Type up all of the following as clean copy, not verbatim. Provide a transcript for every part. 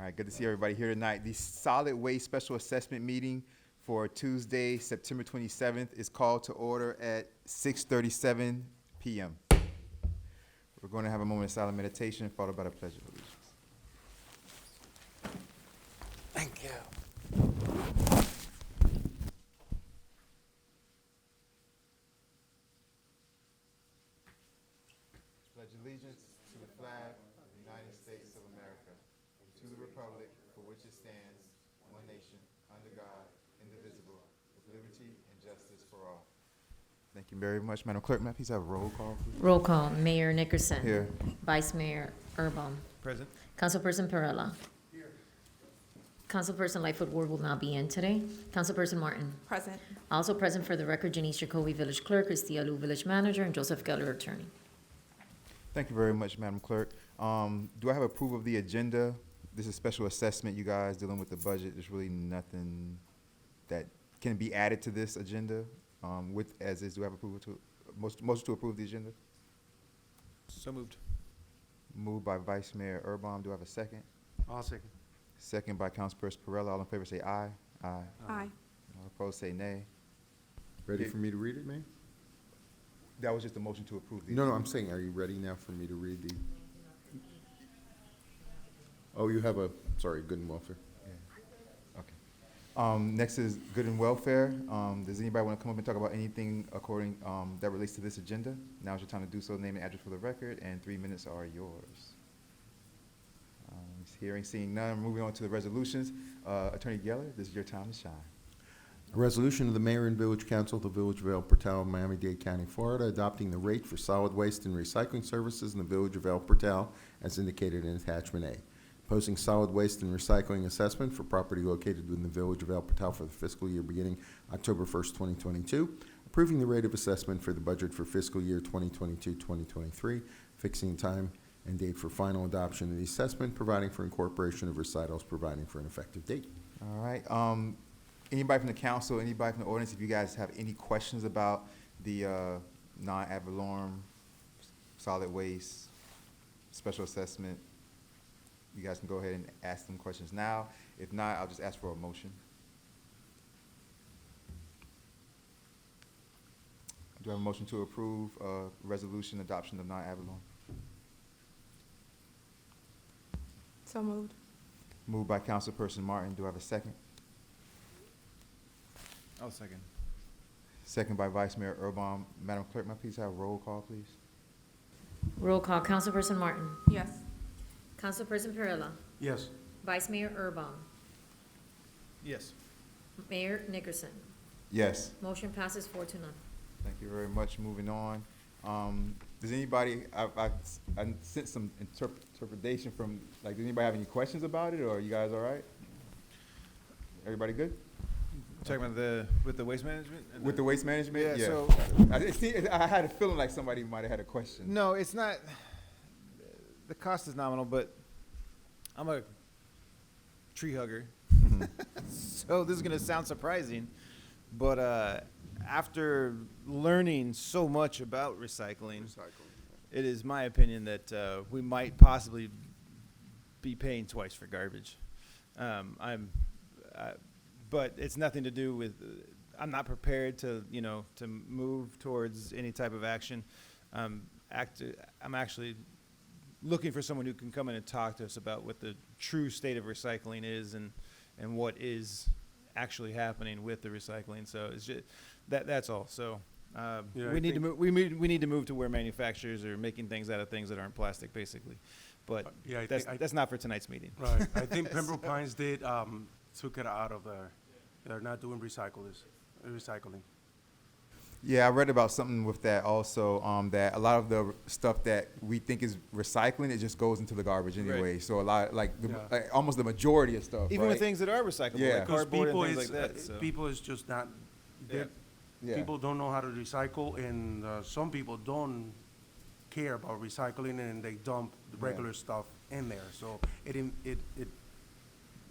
All right, good to see everybody here tonight. The solid waste special assessment meeting for Tuesday, September 27th is called to order at 6:37 p.m. We're going to have a moment of silent meditation followed by the Pledge of Allegiance. Thank you. Pledge allegiance to the flag of the United States of America, to the republic for which it stands, one nation, under God, indivisible, with liberty and justice for all. Thank you very much. Madam Clerk, may I please have a roll call, please? Roll call, Mayor Nickerson. Here. Vice Mayor Erbaum. Present. Councilperson Perrella. Councilperson Lightfoot Ward will not be in today. Councilperson Martin. Present. Also present for the record, Janice Jacoby, Village Clerk, Christy Alou, Village Manager, and Joseph Geller, Attorney. Thank you very much, Madam Clerk. Do I have approval of the agenda? This is special assessment, you guys, dealing with the budget. There's really nothing that can be added to this agenda. With, as is, do I have approval to, motion to approve the agenda? So moved. Moved by Vice Mayor Erbaum. Do I have a second? I'll second. Second by Councilperson Perrella. All in favor say aye. Aye. Aye. All opposed say nay. Ready Yeah. for me to read it, Mayor? That was just a motion to approve the. No, I'm saying, are you ready now for me to read the? Oh, you have sorry, good and welfare. Okay. Next is good and welfare. Does anybody want to come up and talk about anything according, that relates to this agenda? Now's your time to do so. Name and address for the record, and 3 minutes are yours. Hearing, seeing none, moving on to the resolutions. Attorney Geller, this is your time to shine. A resolution of the Mayor and Village Council of the Village of El Portal, Miami-Dade County, Florida, adopting the rate for solid waste and recycling services in the Village of El Portal as indicated in Attachment A. Posting solid waste and recycling assessment for property located within the Village of El Portal for the fiscal year beginning October 1st, 2022. Approving the rate of assessment for the budget for fiscal year 2022-2023. Fixing time and date for final adoption of the assessment, providing for incorporation of recitals, providing for an effective date. All right. Anybody from the council, anybody from the audience, if you guys have any questions about the non-ad valorem solid waste special assessment, you guys can go ahead and ask them questions now. If not, I'll just ask for a motion. Do I have a motion to approve resolution adoption of non-ad valorem? So moved. Moved by Councilperson Martin. Do I have a second? I'll second. Second by Vice Mayor Erbaum. Madam Clerk, may I please have a roll call, please? Roll call, Councilperson Martin. Yes. Councilperson Perrella. Yes. Vice Mayor Erbaum. Yes. Mayor Nickerson. Yes. Motion passes 4-0. Thank you very much. Moving on. Does anybody, I sent some interpretation from, like, does anybody have any questions about it, or are you guys all right? Everybody good? Talking about with the waste management? And With the waste management? Yeah, so- I had a feeling like somebody might have had a question. No, it's not, the cost is nominal, but I'm a tree hugger. So this is gonna sound surprising, but after learning so much about recycling, it is my opinion that we might possibly be paying twice for garbage. But it's nothing to do with, I'm not prepared to, to move towards any type of action. I'm actually looking for someone who can come in and talk to us about what the true state of recycling is and what is actually happening with the recycling. So it's just, that's all. So we need to move. We need to move to where manufacturers are making things out of things that aren't plastic, basically. But Yeah, that's not for tonight's meeting. right. I think Pembroke Pines took it out of there. They're not doing recycling. Yeah, I read about something with that also, that a lot of the stuff that we think is recycling, it just goes into the garbage anyway. Right. So a lot, like, Yeah. like almost the majority of stuff, Even right? with things that are recyclable, Yeah. like Because cardboard and people things is like that. So. people is just not. Yeah. Yeah. People don't know how to recycle, and some people don't care about recycling, and they dump the regular stuff in there. So it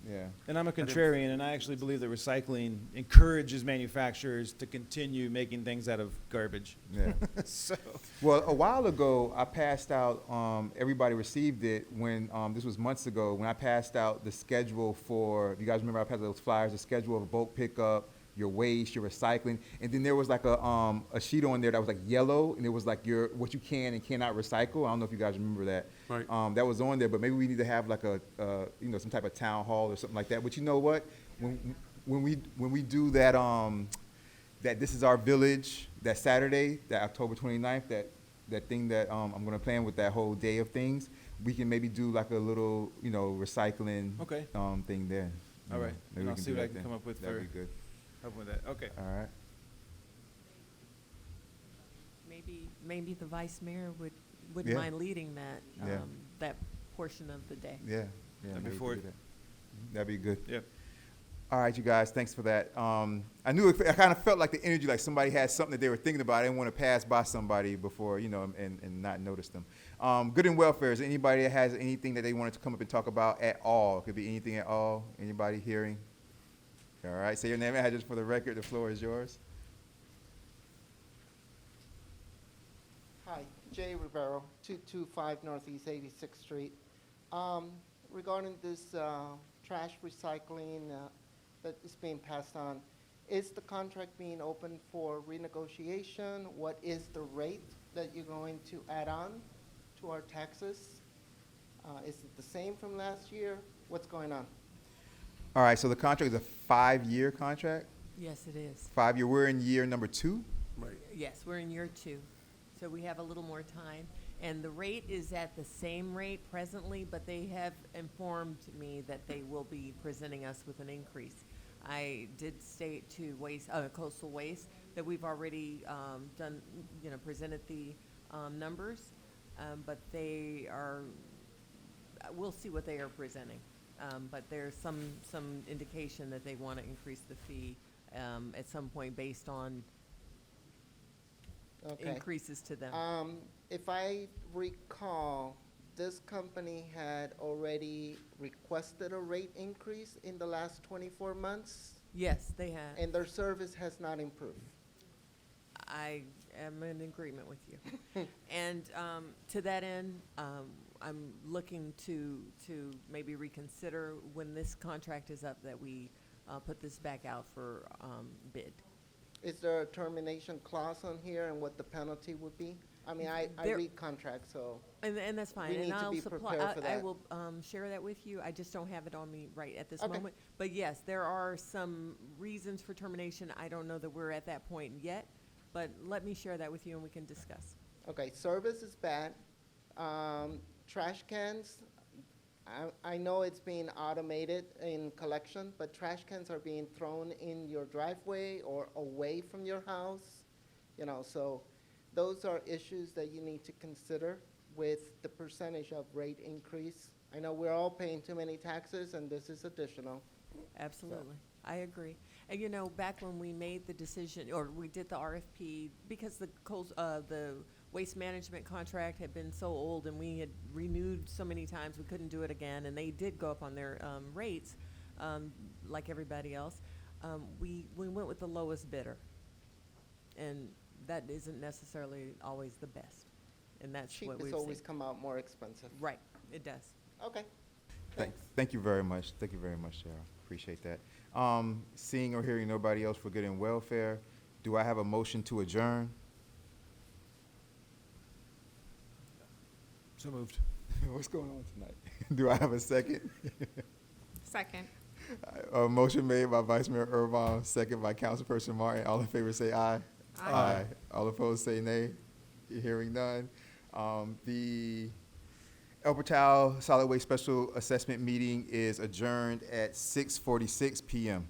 Yeah. And I'm a contrarian, and I actually believe that recycling encourages manufacturers to continue making things out of garbage. Yeah. So, Well, a while ago, I passed out, everybody received it when, this was months ago, when I passed out the schedule for, you guys remember I passed out those flyers, the schedule of bulk pickup, your waste, your recycling, and then there was like a sheet on there that was like yellow, and it was like what you can and cannot recycle. I don't know if you guys remember that. Right. That was on there, but maybe we need to have like some type of town hall or something like that. But you know what? When we do that, that This Is Our Village, that Saturday, that October 29th, that thing that I'm gonna plan with that whole day of things, we can maybe do like a little, recycling okay, thing there. all right. Maybe And we I'll can see do what I that can then. come up with That'd for be good. helping with that. Okay. All right. Maybe the vice mayor wouldn't Yeah. mind leading that, Yeah. that portion of the day. Yeah. That'd be maybe for do it. that. That'd be good. Yep. All right, you guys, thanks for that. I knew I kind of felt like the energy, like somebody had something that they were thinking about. I didn't want to pass by somebody before, and not notice them. Good and welfare. Is there anybody that has anything that they wanted to come up and talk about at all? It could be anything at all. Anybody hearing? All right, say your name and address for the record. The floor is yours. Hi, Jay Rivero, 225 Northeast 86th Street. Regarding this trash recycling that is being passed on, is the contract being open for renegotiation? What is the rate that you're going to add on to our taxes? Is it the same from last year? What's going on? All right, so the contract is a 5-year contract. Yes, it is. 5 year. We're in year number 2. Right. Yes, we're in year 2, so we have a little more time. And the rate is at the same rate presently, but they have informed me that they will be presenting us with an increase. I did state to Coastal Waste that we've already done, presented the numbers, but they are, we'll see what they are presenting. But there's some indication that they want to increase the fee at some point based on Okay. increases to them. If I recall, this company had already requested a rate increase in the last 24 months, Yes, they have. and their service has not improved. I am in agreement with you. And to that end, I'm looking to maybe reconsider when this contract is up that we put this back out for bid. Is there a termination clause on here and what the penalty would be? I mean, I There- read contracts, so, And that's fine. We And need to I'll be supply, prepared for I that. will share that with you. I just don't have it on me right at this Okay. moment. But yes, there are some reasons for termination. I don't know that we're at that point yet, but let me share that with you and we can discuss. okay, service is bad. Trash cans, I know it's being automated in collection, but trash cans are being thrown in your driveway or away from your house, so those are issues that you need to consider with the percentage of rate increase. I know we're all paying too many taxes, and this is additional. Absolutely. I agree. And back when we made the decision, or we did the RFP, because the waste management contract had been so old and we had renewed so many times, we couldn't do it again, and they did go up on their rates, like everybody else. We went with the lowest bidder, and that isn't necessarily always the best, and that's what Cheapest we've always seen. come out more expensive. Right, it does. Okay, Thank, thanks. thank you very much. Thank you very much, Sarah. Appreciate that. Seeing or hearing nobody else for good and welfare, do I have a motion to adjourn? So moved. What's going on tonight? Do I have a second? Second. A motion made by Vice Mayor Irvine, second by Councilperson Martin. All in favor say aye. Aye. All opposed say nay. Hearing none. The El Portal Solid Waste Special Assessment Meeting is adjourned at 6:46 PM.